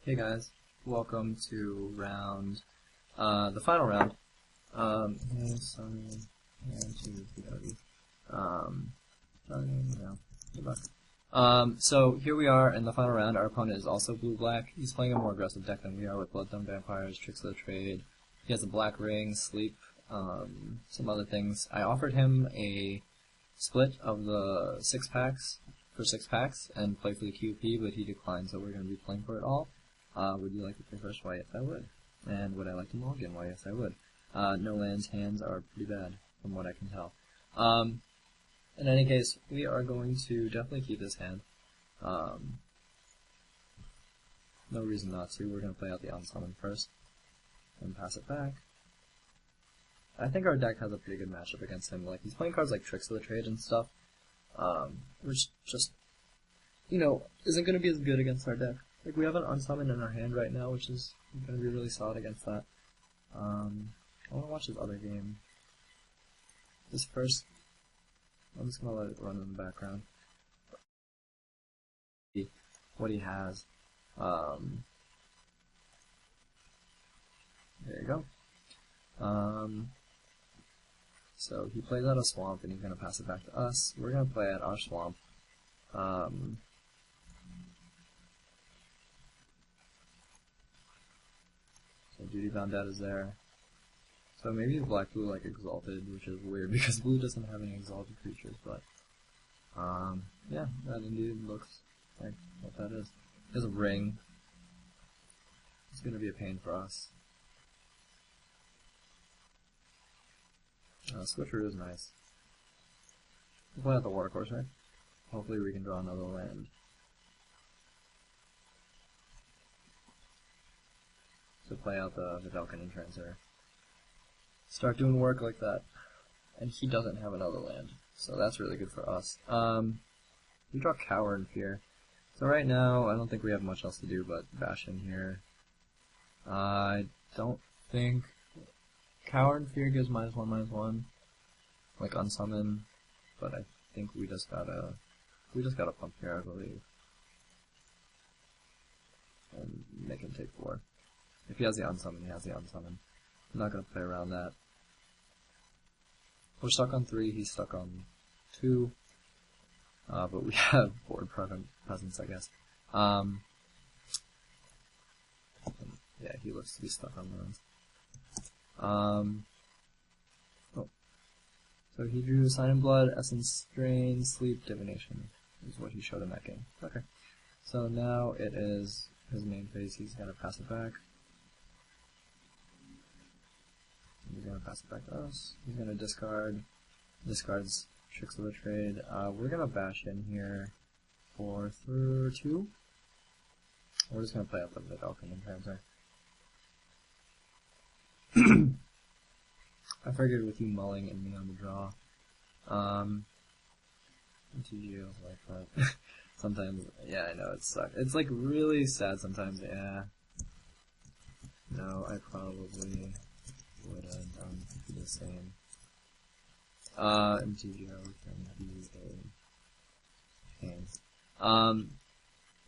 Hey guys, welcome to the final round. So here we are in the final round. Our opponent is also blue-black. He's playing a more aggressive deck than we are with Blood Dumb Vampires, Tricks of the Trade. He has a black ring, sleep, some other things. I offered him a split of the 6 packs for 6 packs and play for the QP, but he declined, so we're going to be playing for it all. Would you like to play first? Why, yes, I would. And would I like to mulligan? Why, yes, I would. No lands, hands are pretty bad, from what I can tell. In any case, we are going to definitely keep this hand. No reason not to. We're going to play out the unsummon first, and pass it back. I think our deck has a pretty good matchup against him. Like, he's playing cards like Tricks of the Trade and stuff, which just, you know, isn't going to be as good against our deck. Like, we have an unsummon in our hand right now, which is going to be really solid against that. I want to watch his other game. This first, I'm just going to let it run in the background. What he has. There you go. So he plays out a swamp and he's going to pass it back to us. We're going to play at our swamp. So Duty Bound Dead is there. So maybe he's black-blue like Exalted, which is weird because blue doesn't have any Exalted creatures, but yeah, that indeed looks like what that is. There's a ring. It's going to be a pain for us. Switcheroo is nice. We'll play out the Watercourse, right? Hopefully we can draw another land. So play out the Vedalken Entrancer. Start doing work like that. And he doesn't have another land, so that's really good for us. We draw Cower and Fear. So right now, I don't think we have much else to do but bash in here. I don't think... Cower and Fear gives -1/-1, like unsummon, but I think we just gotta pump here, I believe. And make him take 4. If he has the unsummon, he has the unsummon. I'm not gonna play around that. We're stuck on 3, he's stuck on 2. But we have board presence, I guess. Yeah, he looks to be stuck on those. So he drew Sign in Blood, Essence Drain, Sleep, Divination is what he showed in that game. Okay. So now it is his main phase, he's gonna pass it back. He's gonna pass it back to us. He's gonna discards Tricks of the Trade. We're gonna bash in here for 2. We're just gonna play out the Vedalken Entrancer. I figured with you mulling and me on the draw. MTGO is like that. Sometimes, yeah, I know, it sucks. It's like really sad sometimes, yeah. No, I probably would have done the same. MTGO can be a pain.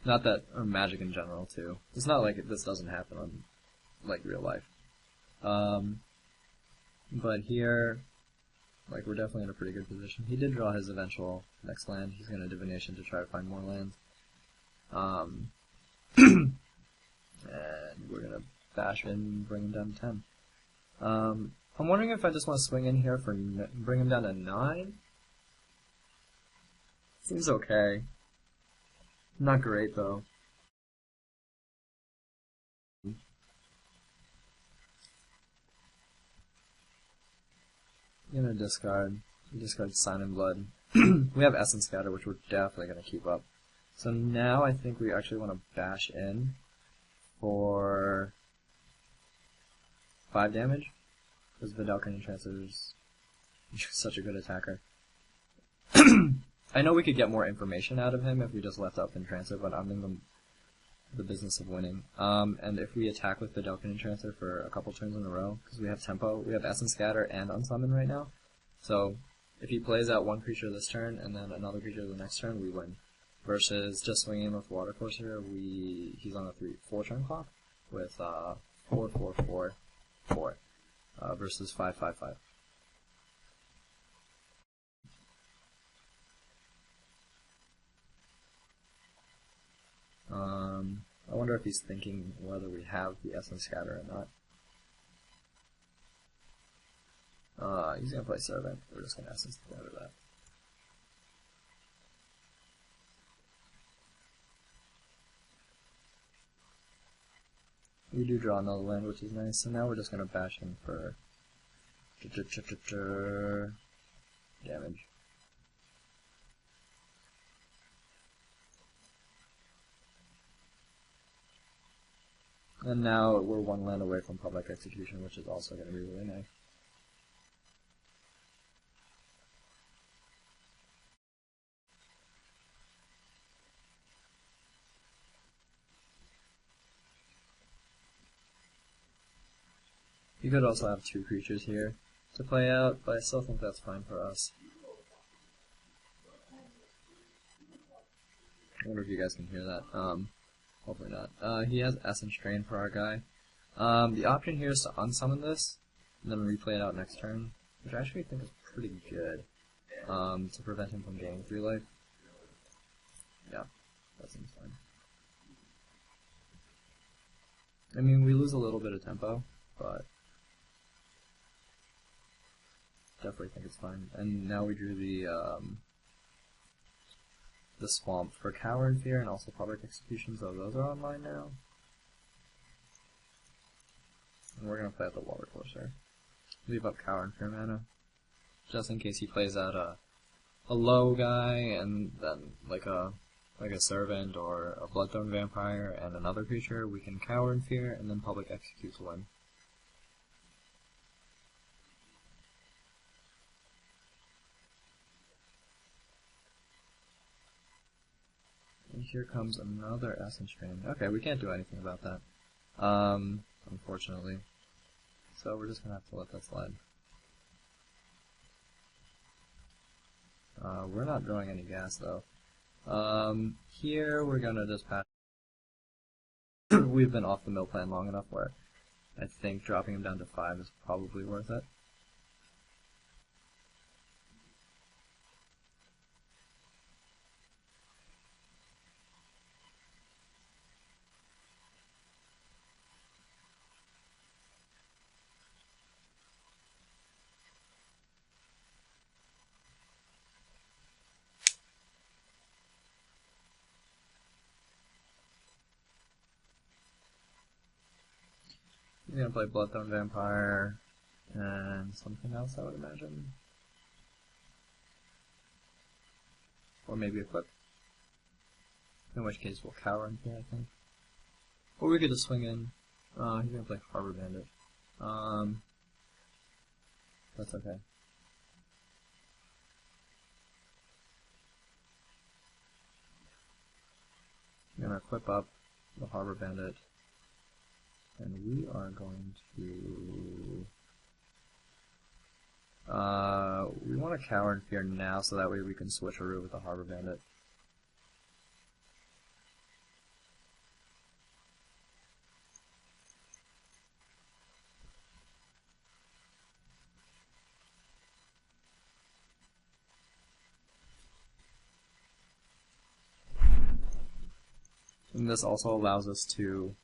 Not that, or Magic in general too. It's not like this doesn't happen on, like, real life. But here, like, we're definitely in a pretty good position. He did draw his eventual next land. He's going to Divination to try to find more lands. And we're going to bash in and bring him down to 10. I'm wondering if I just want to swing in here for bring him down to 9? Seems okay. Not great, though. I'm gonna discard Sign in Blood. We have Essence Scatter, which we're definitely gonna keep up. So now I think we actually want to bash in for 5 damage, because Vedalken Entrancer is such a good attacker. I know we could get more information out of him if we just left up Entrancer, but I'm in the business of winning. And if we attack with Vedalken Entrancer for a couple turns in a row, because we have tempo, we have Essence Scatter and Unsummon right now. So if he plays out one creature this turn and then another creature the next turn, we win. versus just swinging him with Water Courser. He's on a 4 turn clock with 4 versus 5. I wonder if he's thinking whether we have the Essence Scatter or not. He's gonna play Servant. We're just gonna Essence Scatter that. We do draw another land, which is nice. So now we're just gonna bash him for damage. And now we're 1 land away from public execution, which is also going to be really nice. You could also have 2 creatures here to play out, but I still think that's fine for us. I wonder if you guys can hear that. Hopefully not. He has Essence Drain for our guy. The option here is to unsummon this, and then replay it out next turn, which I actually think is pretty good, to prevent him from gaining 3 life. Yeah, that seems fine. I mean, we lose a little bit of tempo, but definitely think it's fine. And now we drew the Swamp for Cower and Fear, and also Public Execution, so those are online now. And we're going to play out the Water Courser. Leave up Cower and Fear mana, just in case he plays out a low guy, and then like a Servant or a Bloodthorn Vampire and another creature, we can Cower and Fear, and then Public Execute to win. And here comes another Essence Drain. Okay, we can't do anything about that, unfortunately. So we're just gonna have to let that slide. We're not drawing any gas though. Here we're gonna just pass. We've been off the mill plan long enough where I think dropping him down to 5 is probably worth it. He's gonna play Bloodthorn Vampire and something else, I would imagine. Or maybe Equip. In which case we'll Cower in here, I think. Or we could just swing in. He's gonna play Harbor Bandit. That's okay. I'm gonna equip up the Harbor Bandit. And we are going to... we want to Cower and Fear now, so that way we can switch a route with the Harbor Bandit. And this also allows us to...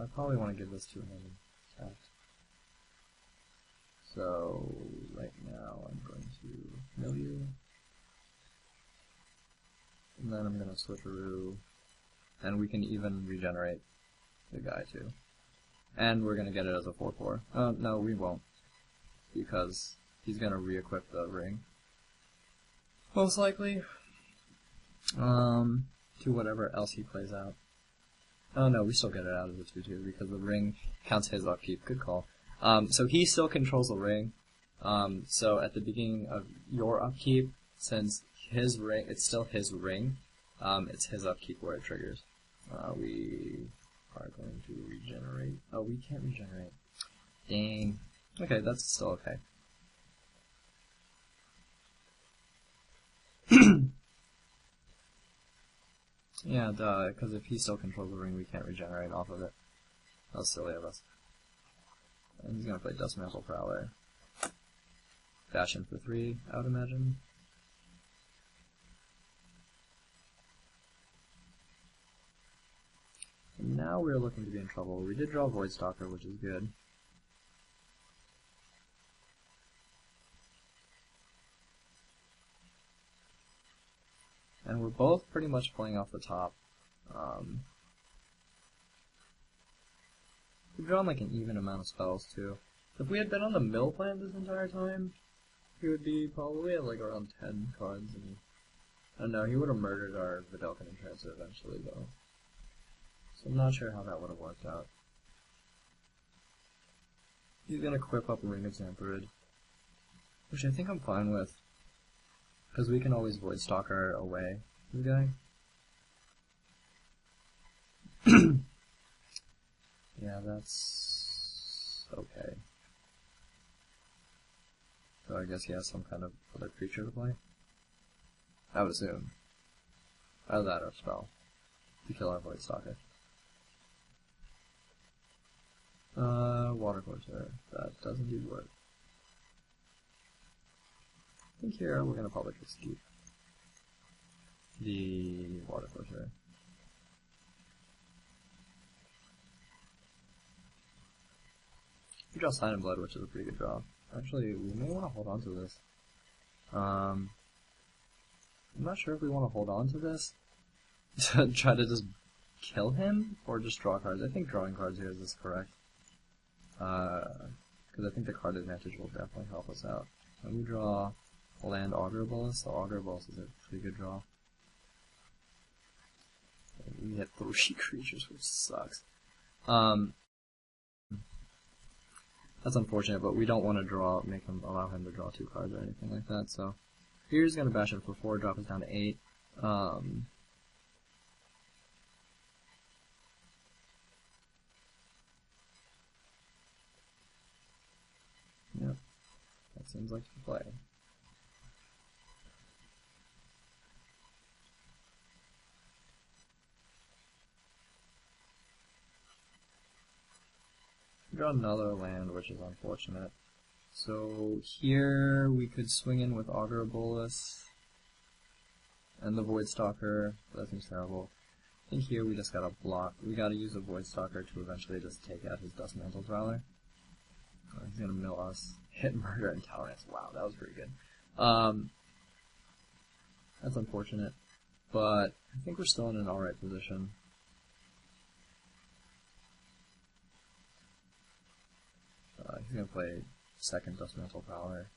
I probably want to give this to another attack. So, right now I'm going to mill you. And then I'm going to switch a roo. And we can even regenerate the guy too. And we're going to get it as a 4/4. No, we won't. Because he's going to re-equip the ring. Most likely. To whatever else he plays out. Oh no, we still get it out of the 2/2 because the ring counts his upkeep. Good call. So he still controls the ring. So at the beginning of your upkeep, since his ring, it's still his ring, it's his upkeep where it triggers. We are going to regenerate. Oh, we can't regenerate. Dang. Okay, that's still okay. Yeah, duh, because if he still controls the ring, we can't regenerate off of it. That was silly of us. And he's gonna play Dustmantle Prowler. Dash in for 3, I would imagine. And now we're looking to be in trouble. We did draw Voidstalker, which is good. And we're both pretty much playing off the top. We've drawn like an even amount of spells too. If we had been on the mill plan this entire time, he would be probably at like around 10 cards. And I don't know, he would have murdered our Vidalcan Entrancer eventually though. So I'm not sure how that would have worked out. He's gonna equip up Ring of Xantharid, which I think I'm fine with, because we can always Voidstalker away the guy. Yeah, that's okay. So I guess he has some kind of other creature to play? I would assume. Either that or a spell to kill our Voidstalker. Water Courser. That does indeed work. I think here we're gonna probably just keep the Water Courser. We draw Sign in Blood, which is a pretty good draw. Actually, we may want to hold on to this. I'm not sure if we want to hold on to this to try to just kill him, or just draw cards. I think drawing cards here is correct. Because I think the card advantage will definitely help us out. And we draw land Aggro, so Aggro is a pretty good draw. And we hit 3 creatures, which sucks. That's unfortunate, but we don't want to allow him to draw 2 cards or anything like that, so here's gonna bash him for 4, drop us down to 8. Yep, that seems like the play. Draw another land, which is unfortunate. So here we could swing in with Aggro and the Voidstalker. That seems terrible. I think here we just gotta block. We gotta use a Voidstalker to eventually just take out his Dustmantle Prowler. He's gonna mill us. Hit Murder and Tolerance. Wow, that was pretty good. That's unfortunate, but I think we're still in an alright position. He's gonna play second Dustmantle Prowler.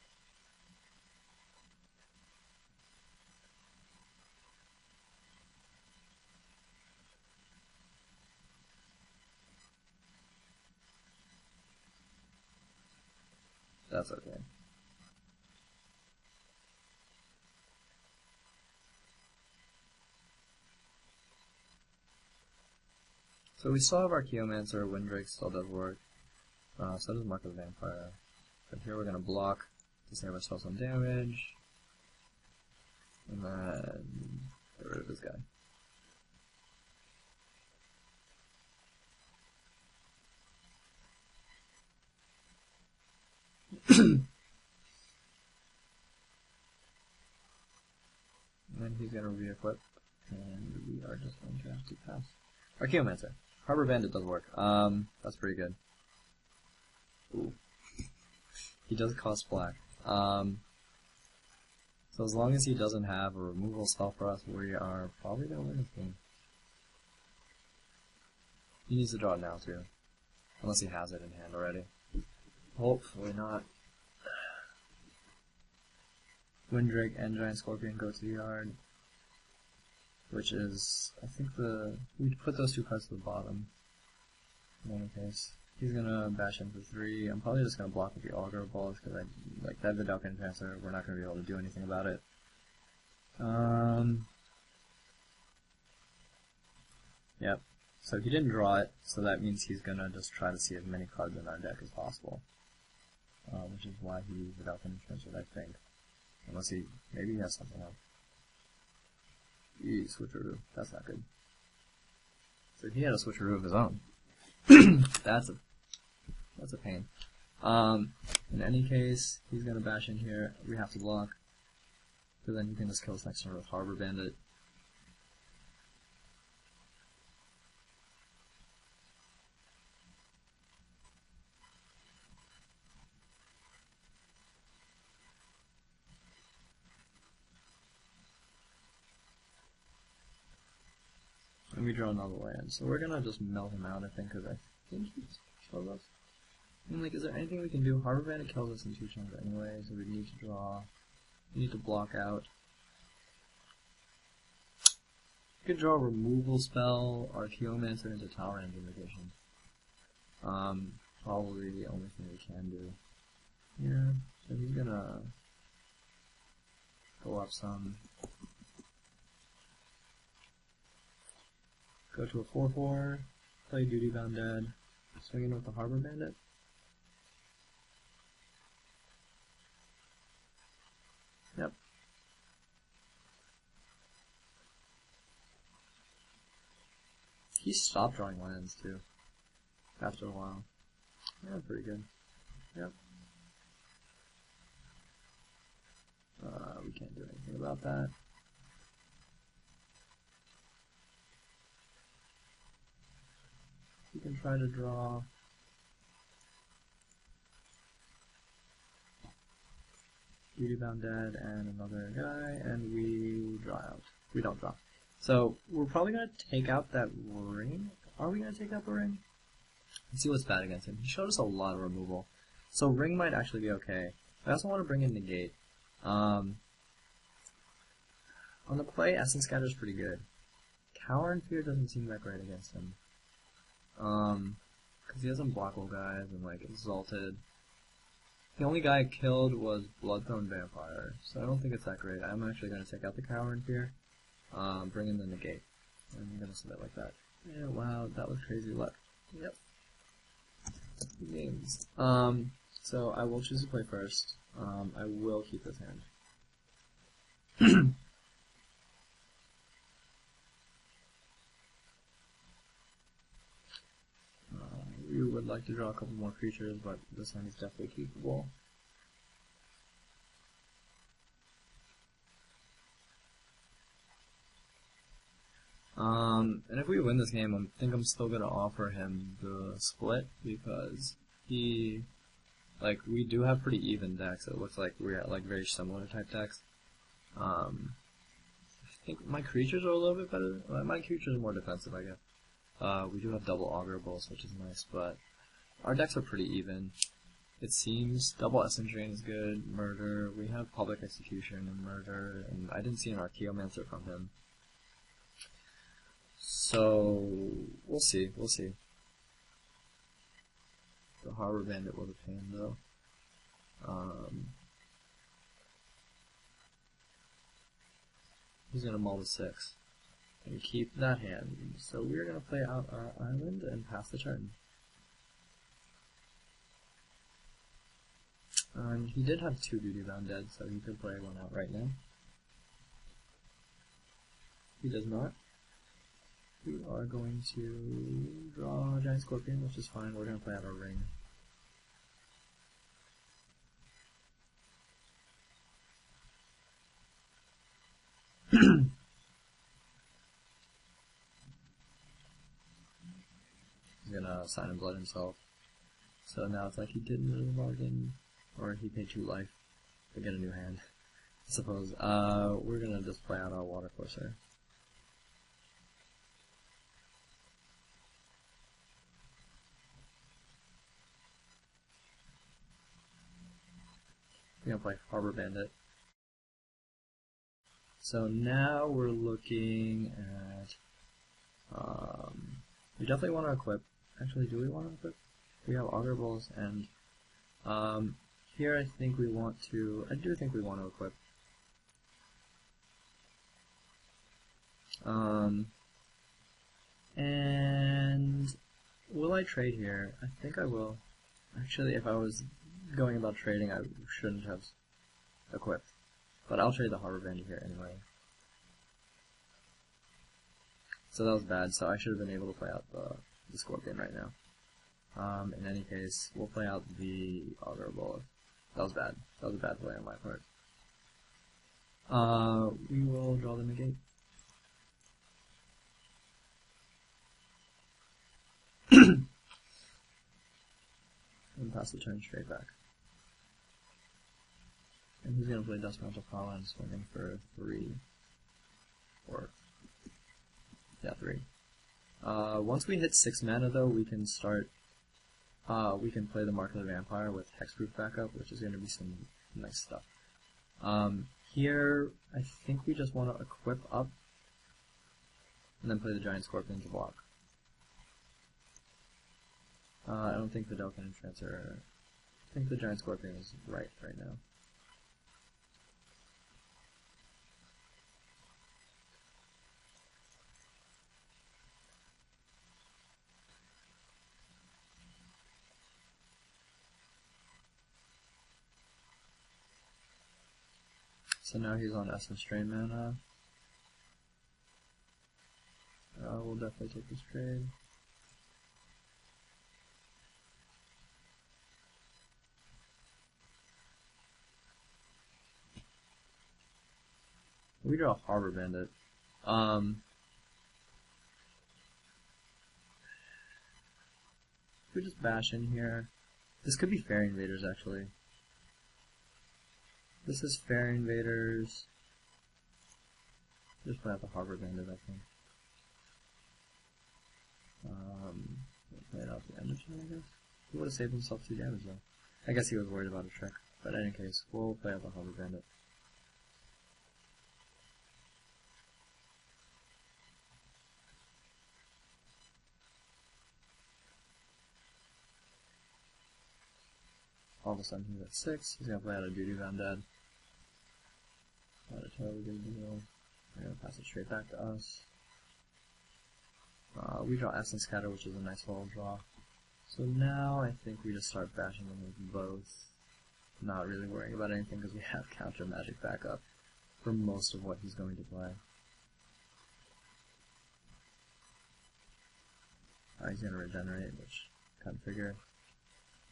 That's okay. So we still have our Archaeomancer, Windrake still does work. So does Mark of the Vampire. But here we're gonna block to save ourselves some damage. And then get rid of this guy. And then he's gonna re-equip, and we are just going to have to pass. Archaeomancer. Harbor Bandit does work. That's pretty good. Ooh. He does cost black. So as long as he doesn't have a removal spell for us, we are probably gonna win this game. He needs to draw it now too. Unless he has it in hand already. Hopefully not. Windrake and Giant Scorpion go to the yard. Which is, I think we'd put those 2 cards to the bottom. In any case. He's gonna bash in for 3. I'm probably just gonna block with the Aggro balls, because I like that Vidalcan Entrancer, we're not gonna be able to do anything about it. Yep. So he didn't draw it, so that means he's gonna just try to see as many cards in our deck as possible. Which is why he used Vidalcan Entrancer, I think. Unless maybe he has something else. Jeez, switcheroo. That's not good. So he had a switcheroo of his own. That's a pain. In any case, he's gonna bash in here. We have to block. So then he can just kill us next turn with Harbor Bandit. And we draw another land. So we're gonna just melt him out, I think, because I think he's killed us. I mean, like, is there anything we can do? Harbor Bandit kills us in 2 turns anyway, so we need to draw. We need to block out. We could draw a removal spell, Archaeomancer into Tower End Invocation. Probably the only thing we can do. Yeah, so he's gonna go up some. Go to a 4/4, play Duty Bound Dead, swing in with the Harbor Bandit. Yep. He stopped drawing lands too, after a while. Yeah, pretty good. Yep. We can't do anything about that. We can try to draw Duty Bound Dead and another guy, and we draw out. We don't draw. So we're probably gonna take out that ring. Are we gonna take out the ring? Let's see what's bad against him. He showed us a lot of removal, so ring might actually be okay. I also want to bring in negate. On the play, Essence Scatter is pretty good. Cower and Fear doesn't seem that great against him. Because he has some blockable guys and like Exalted. The only guy I killed was Bloodthorn Vampire, so I don't think it's that great. I'm actually going to take out the Cower and Fear, bring in the negate, and I'm going to submit like that. Yeah, wow, that was crazy luck. Yep. Games. So I will choose to play first. I will keep this hand. We would like to draw a couple more creatures, but this hand is definitely keepable. And if we win this game, I think I'm still gonna offer him the split, because he, like, we do have pretty even decks. It looks like we're at, like, very similar type decks. I think my creatures are a little bit better. Well, my creatures are more defensive, I guess. We do have double Augureballs, which is nice, but our decks are pretty even. It seems double Essence Drain is good, Murder, we have Public Execution and Murder, and I didn't see an Archaeomancer from him. So, we'll see, we'll see. The Harbor Bandit was a pain, though. He's gonna mull to 6. And keep that hand. So we're gonna play out our island and pass the turn. He did have 2 Duty Bound Dead, so he could play one out right now. He does not. We are going to draw a Giant Scorpion, which is fine. We're gonna play out our ring. He's gonna Sign in Blood himself. So now it's like he didn't really bargain, or he paid 2 life to get a new hand, I suppose. We're gonna just play out our Water Courser. We're gonna play Harbor Bandit. So now we're looking at, we definitely want to equip. Actually, do we want to equip? We have Augureballs, and here I think we want to, I do think we want to equip. And will I trade here? I think I will. Actually, if I was going about trading, I shouldn't have equipped. But I'll trade the Harbor Bandit here anyway. So that was bad, so I should have been able to play out the Scorpion right now. In any case, we'll play out the Aggro Bullet. That was bad. That was a bad play on my part. We will draw the negate. And pass the turn straight back. And he's going to play Dust Mantle Prowler and swinging for 3. Or, yeah, 3. Once we hit 6 mana though, we can start, we can play the Mark of the Vampire with Hexproof backup, which is going to be some nice stuff. Here, I think we just want to equip up, and then play the Giant Scorpion to block. I don't think the Vedalken Enchanter, I think the Giant Scorpion is right now. So now he's on Essence Drain mana. We'll definitely take this trade. We draw Harbor Bandit. We just bash in here. This could be Fairy Invaders actually. This is Fairy Invaders. Just play out the Harbor Bandit, I think. Play it out the end of turn, I guess. He would have saved himself 2 damage though. I guess he was worried about a trick. But in any case, we'll play out the Harbor Bandit. All of a sudden he's at 6. He's gonna play out a Doo-Doo Undead. Not a totally good deal. We're gonna pass it straight back to us. We draw Essence Scatter, which is a nice little draw. So now I think we just start bashing them with both. Not really worrying about anything because we have counter magic backup for most of what he's going to play. He's gonna regenerate, which kind of figure.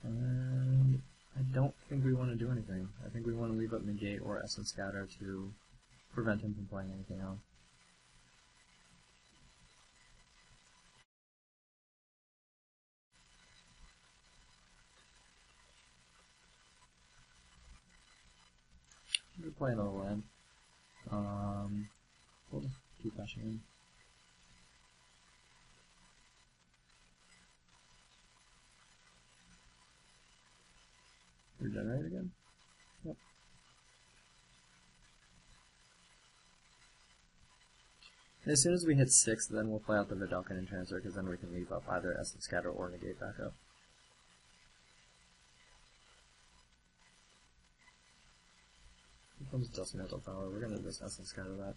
And I don't think we want to do anything. I think we want to leave up Negate or Essence Scatter to prevent him from playing anything else. We'll play another land. We'll just keep bashing in. Regenerate again? Yep. As soon as we hit 6, then we'll play out the Vedalken Enchanter, because then we can leave up either Essence Scatter or Negate backup. Here comes Dust Mantle Power. We're gonna just Essence Scatter that.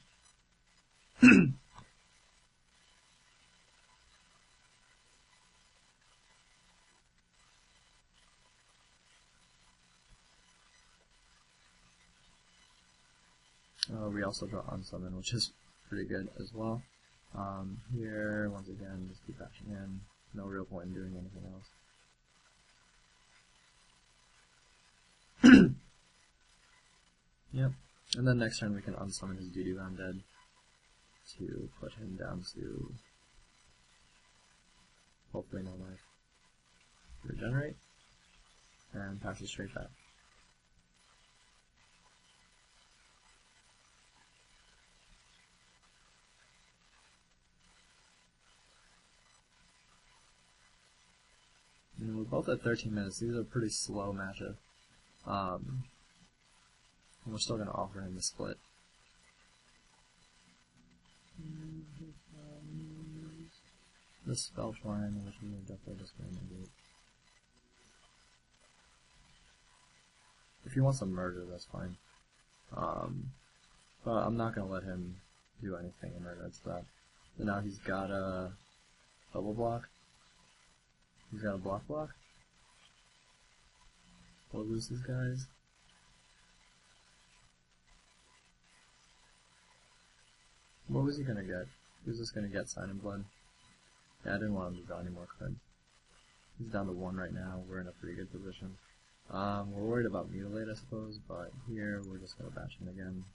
We also draw Unsummon, which is pretty good as well. Here, once again, just keep bashing in. No real point in doing anything else. Yep. And then next turn we can unsummon his Doo-Doo Undead to put him down to hopefully no life. Regenerate, and pass it straight back. And we're both at 13 minutes. These are pretty slow matchup. And we're still going to offer him the split. The Spell Twine, which we are definitely just going to do. If he wants a murder, that's fine. But I'm not going to let him do anything in regards to that. So now he's got a double block. He's got a block. We'll lose these guys. What was he gonna get? Who's just gonna get Sign in Blood? Yeah, I didn't want him to draw any more cards. He's down to 1 right now. We're in a pretty good position. We're worried about Mutilate, I suppose, but here we're just gonna bash in again.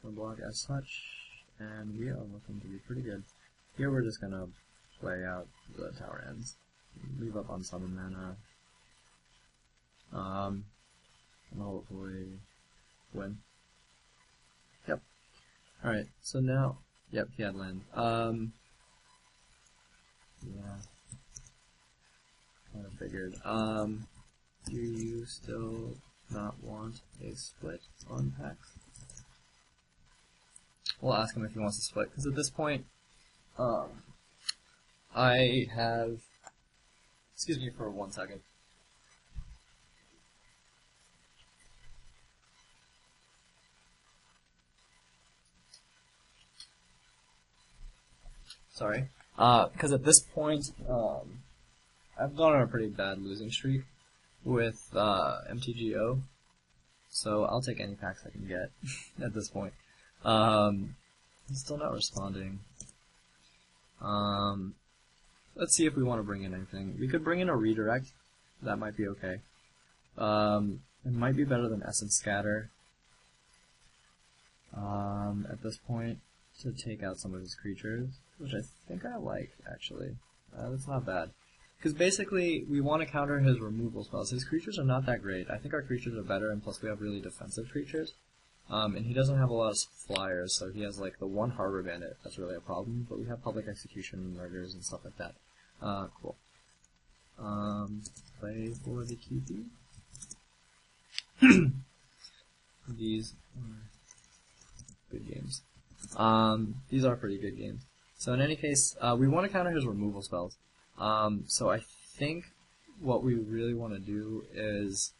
We'll block as such, and we are looking to be pretty good. Here we're just gonna play out the tower ends. Leave up on summon mana. And hopefully win. Yep. Alright, so now, yep, he had land. Yeah. Kinda figured. Do you still not want a split on packs? We'll ask him if he wants to split, because at this point, I have, excuse me for 1 second. Sorry. Because at this point, I've gone on a pretty bad losing streak with MTGO, so I'll take any packs I can get at this point. He's still not responding. Let's see if we want to bring in anything. We could bring in a redirect. That might be okay. It might be better than Essence Scatter at this point to take out some of his creatures, which I think I like, actually. That's not bad. Because basically, we want to counter his removal spells. His creatures are not that great. I think our creatures are better, and plus we have really defensive creatures. And he doesn't have a lot of flyers, so he has like the 1 Harbor Bandit. That's really a problem, but we have Public Execution, Murders, and stuff like that. Cool. Play for the QP. These are good games. These are pretty good games. So in any case, we want to counter his removal spells. So I think what we really want to do is,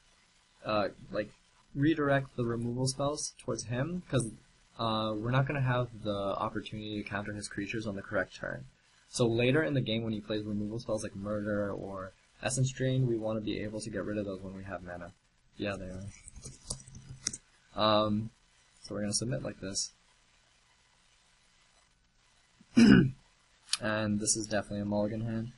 like, redirect the removal spells towards him, because we're not going to have the opportunity to counter his creatures on the correct turn. So later in the game when he plays removal spells like Murder or Essence Drain, we want to be able to get rid of those when we have mana. Yeah, they are. So we're going to submit like this. And this is definitely a mulligan hand.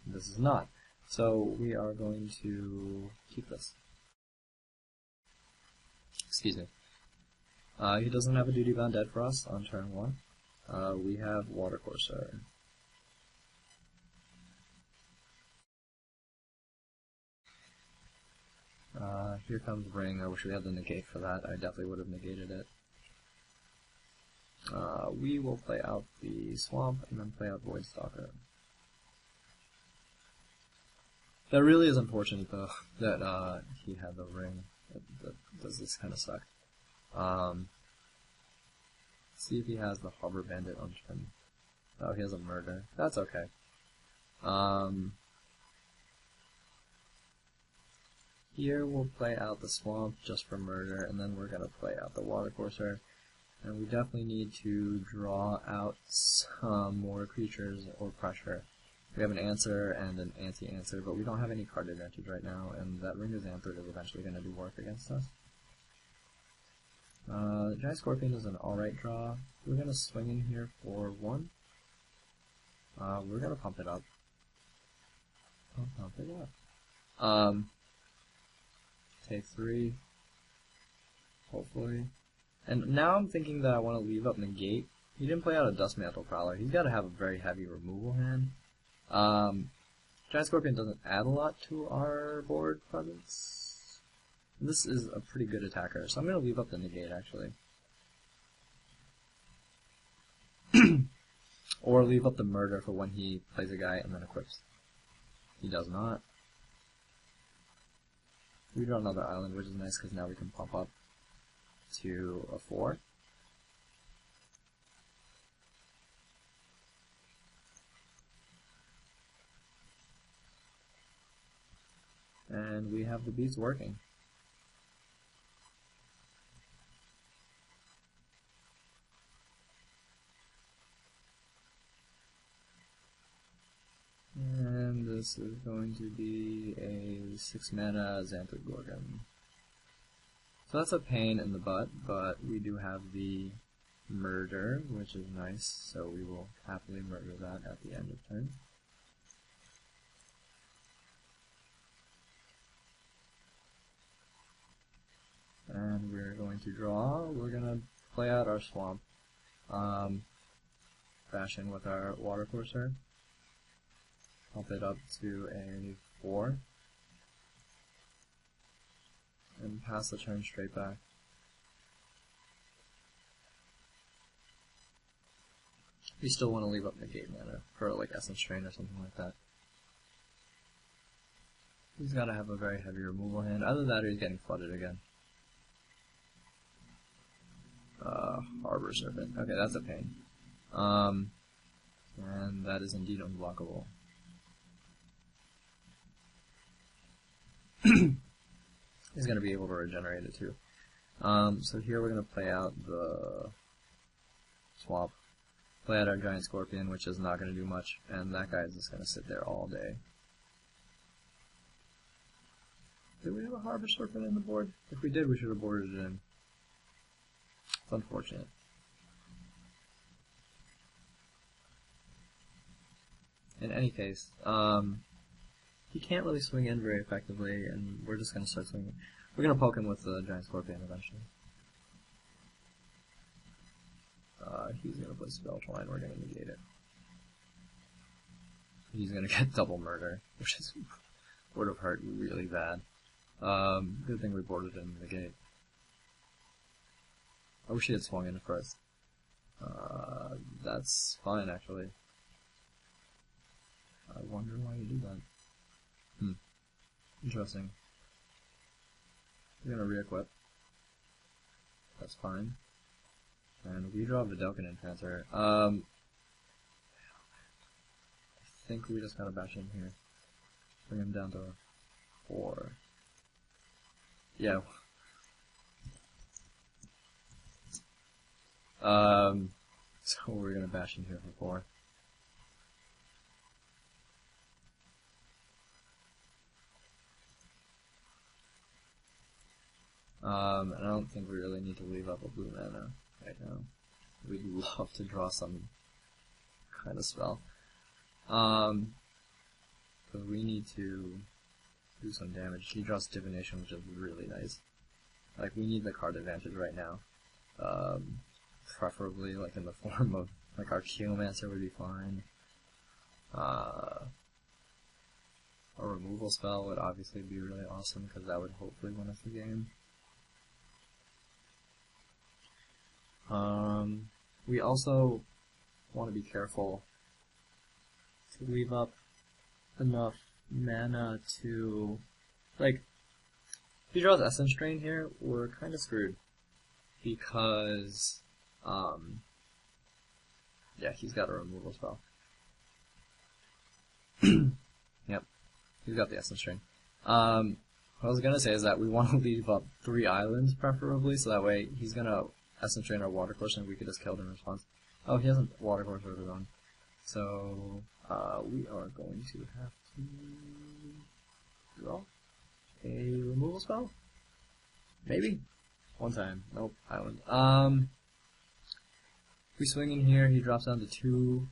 This is not. So we are going to keep this. Excuse me. He doesn't have a Duty Bound Dead for us on turn 1. We have Watercourser. Here comes Ring. I wish we had the negate for that. I definitely would have negated it. We will play out the Swamp and then play out Voidstalker. That really is unfortunate, though, that he had the Ring. That does this kind of suck. See if he has the Harbor Bandit on turn. Oh, he has a Murder. That's okay. Here we'll play out the Swamp just for Murder, and then we're going to play out the Watercourser. And we definitely need to draw out some more creatures or pressure. We have an answer and an anti-answer, but we don't have any card advantage right now, and that Ringer's Antler is eventually going to do work against us. Giant Scorpion is an alright draw. We're going to swing in here for 1. We're going to pump it up. Pump it up. Take 3. Hopefully. And now I'm thinking that I want to leave up Negate. He didn't play out a Dustmantle Prowler. He's got to have a very heavy removal hand. Giant Scorpion doesn't add a lot to our board presence. This is a pretty good attacker, so I'm going to leave up the Negate, actually. Or leave up the Murder for when he plays a guy and then equips. He does not. We draw another island, which is nice because now we can pump up to a 4. And we have the beats working. And this is going to be a 6-mana Xanthic Gorgon. So that's a pain in the butt, but we do have the murder, which is nice, so we will happily murder that at the end of turn. And we're going to draw. We're going to play out our swamp. Bash in with our water courser. Pump it up to a 4. And pass the turn straight back. We still want to leave up negate mana for like Essence Drain or something like that. He's got to have a very heavy removal hand. Either that or he's getting flooded again. Harbor Serpent. Okay, that's a pain. And that is indeed unblockable. He's going to be able to regenerate it too. So here we're going to play out the swamp. Play out our giant scorpion, which is not going to do much, and that guy is just going to sit there all day. Did we have a Harbor Serpent in the board? If we did, we should have boarded it in. It's unfortunate. In any case, he can't really swing in very effectively, and we're just going to start swinging. We're going to poke him with the giant scorpion eventually. He's going to play Spell Twine, we're going to negate it. He's going to get double murder, which is would have hurt really bad. Good thing we boarded in the gate. I wish he had swung in first. That's fine, actually. I wonder why you do that. Interesting. We're gonna re-equip. That's fine. And we draw Vidalcan Enchanter. I think we just gotta bash in here. Bring him down to 4. Yeah. So we're gonna bash in here for 4. And I don't think we really need to leave up a blue mana right now. We'd love to draw some kind of spell. But we need to do some damage. He draws Divination, which is really nice. Like, we need the card advantage right now. Preferably, like, in the form of, like, our Geomancer would be fine. A removal spell would obviously be really awesome, because that would hopefully win us the game. We also want to be careful to leave up enough mana to, like, if he draws Essence Drain here, we're kind of screwed. Because, yeah, he's got a removal spell. Yep, he's got the Essence Drain. What I was gonna say is that we want to leave up 3 islands, preferably, so that way he's gonna Essence Drain our water course and we could just kill them in response. Oh, he hasn't water course of his own. So, we are going to have to draw a removal spell? Maybe? One time. Nope, island. If we swing in here, he drops down to 2.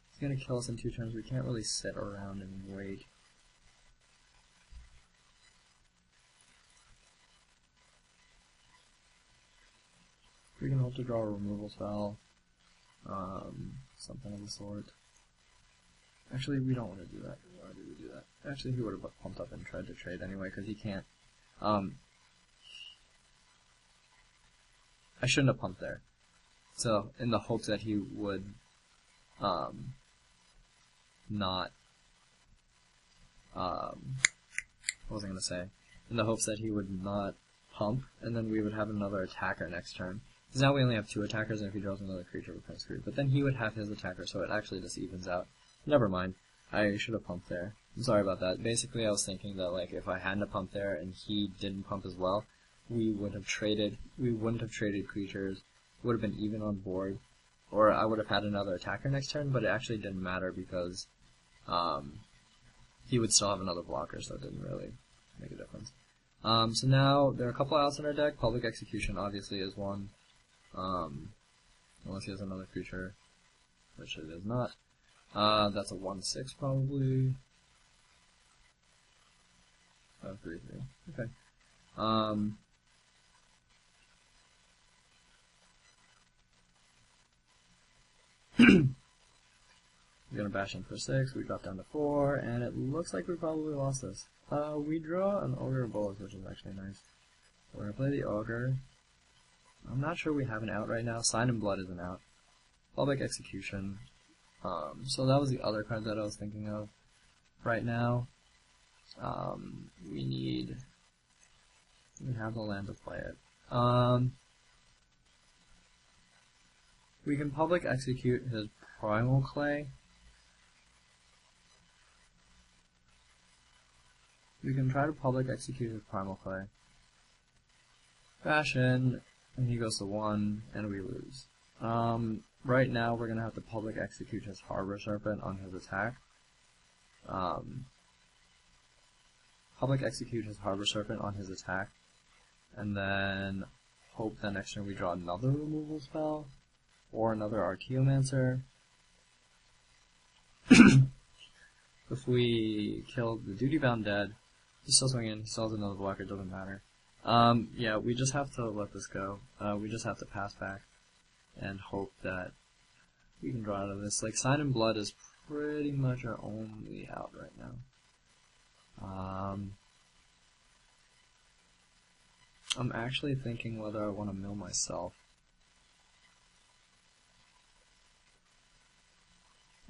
He's gonna kill us in 2 turns. We can't really sit around and wait. We can hope to draw a removal spell. Something of the sort. Actually, we don't want to do that. Why did we do that? Actually, he would have pumped up and tried to trade anyway, because he can't. I shouldn't have pumped there. So, in the hopes that he would, not, what was I going to say? In the hopes that he would not pump, and then we would have another attacker next turn. Because now we only have 2 attackers, and if he draws another creature, we're kind of screwed. But then he would have his attacker, so it actually just evens out. Never mind. I should have pumped there. I'm sorry about that. Basically, I was thinking that, like, if I hadn't pumped there and he didn't pump as well, we wouldn't have traded creatures, would have been even on board, or I would have had another attacker next turn, but it actually didn't matter because he would still have another blocker, so it didn't really make a difference. So now, there are a couple outs in our deck. Public Execution obviously is one, unless he has another creature, which it is not. That's a 1/6 probably. 3/3. Okay. We're gonna bash in for 6, we drop down to 4, and it looks like we probably lost this. We draw an Ogre Bullet, which is actually nice. We're gonna play the Ogre. I'm not sure we have an out right now. Sign in Blood is an out. Public Execution. So that was the other card that I was thinking of. Right now, we have the land to play it. We can Public Execute his Primal Clay. We can try to Public Execute his Primal Clay. Bash in, and he goes to 1, and we lose. Right now, we're gonna have to Public Execute his Harbor Serpent on his attack. Public Execute his Harbor Serpent on his attack, and then hope that next turn we draw another removal spell, or another Archaeomancer. If we kill the Duty Bound Dead, he's still swinging, he still has another blocker, doesn't matter. Yeah, we just have to let this go. We just have to pass back and hope that we can draw out of this. Like, Sign in Blood is pretty much our only out right now. I'm actually thinking whether I want to mill myself.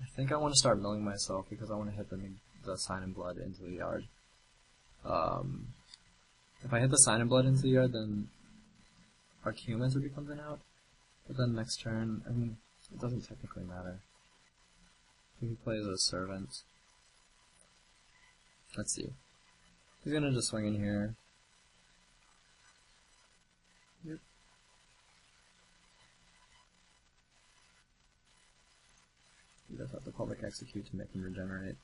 I think I want to start milling myself because I want to hit the Sign in Blood into the yard. If I hit the Sign in Blood into the yard, then Archaeomancer becomes an out. But then next turn, I mean, it doesn't technically matter. He plays a Servant. Let's see. He's gonna just swing in here. Yep. He does have to Public Execute to make him regenerate.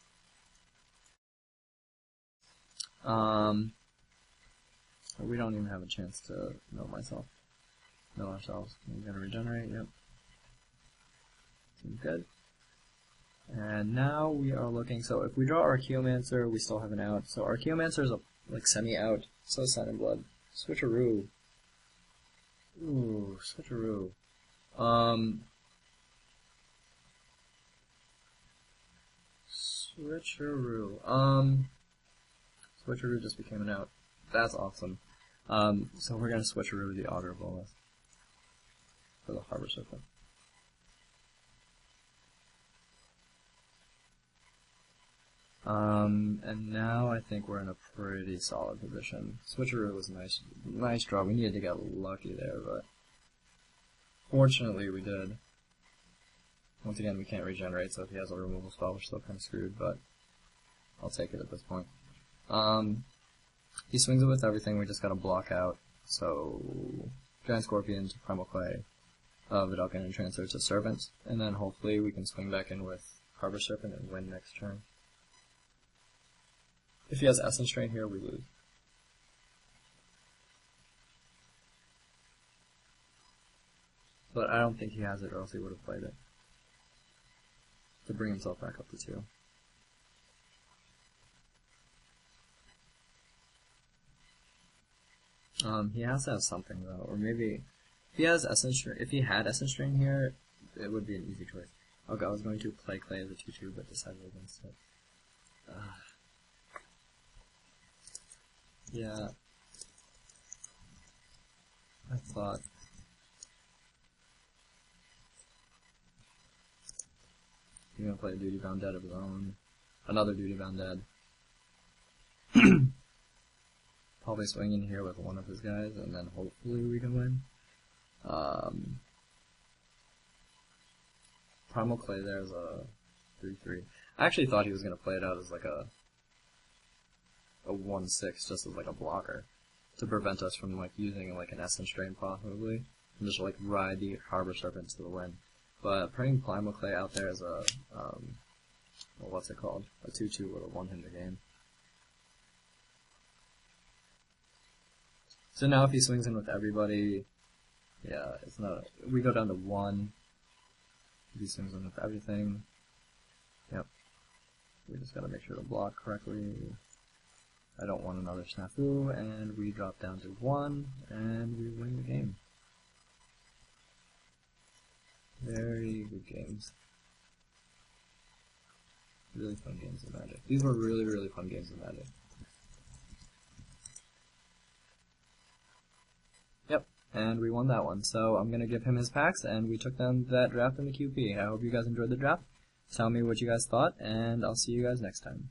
We don't even have a chance to mill ourselves. We're gonna regenerate, yep. Seems good. And now we are looking, so if we draw Archaeomancer, we still have an out. So Archaeomancer is a, like, semi-out. So is Sign in Blood. Switcheroo. Ooh, switcheroo. Switcheroo just became an out. That's awesome. So we're gonna switcheroo the Augur Bolus for the Harbor Serpent. And now I think we're in a pretty solid position. Switcheroo was nice draw. We needed to get lucky there, but fortunately we did. Once again, we can't regenerate, so if he has a removal spell, we're still kind of screwed, but I'll take it at this point. He swings it with everything, we just gotta block out. So, Giant Scorpion to Primal Clay, Vidalcan and Transfer to Servant, and then hopefully we can swing back in with Harbor Serpent and win next turn. If he has Essence Drain here, we lose. But I don't think he has it, or else he would have played it. To bring himself back up to 2. He has to have something though, or maybe if he has Essence Drain. If he had Essence Drain here, it would be an easy choice. Okay, I was going to play Clay as a 2/2, but decided against it. Yeah, I thought. He's gonna play a Duty Bound Dead of his own. Another Duty Bound Dead. Probably swing in here with one of his guys, and then hopefully we can win. Primal Clay there is a 3/3. I actually thought he was gonna play it out as like a 1/6, just as like a blocker, to prevent us from like using like an Essence Drain possibly. and just like ride the Harbor Serpent to the win. But putting Primal Clay out there as a, well, what's it called? A 2/2 with a 1-hinder game. So now if he swings in with everybody, yeah, it's not, we go down to 1. If he swings in with everything, yep. We just gotta make sure to block correctly. I don't want another snafu, and we drop down to 1, and we win the game. Very good games. Really fun games of Magic. These were really, really fun games of Magic. Yep, and we won that one. So I'm going to give him his packs, and we took down that draft in the QP. I hope you guys enjoyed the draft. Tell me what you guys thought, and I'll see you guys next time.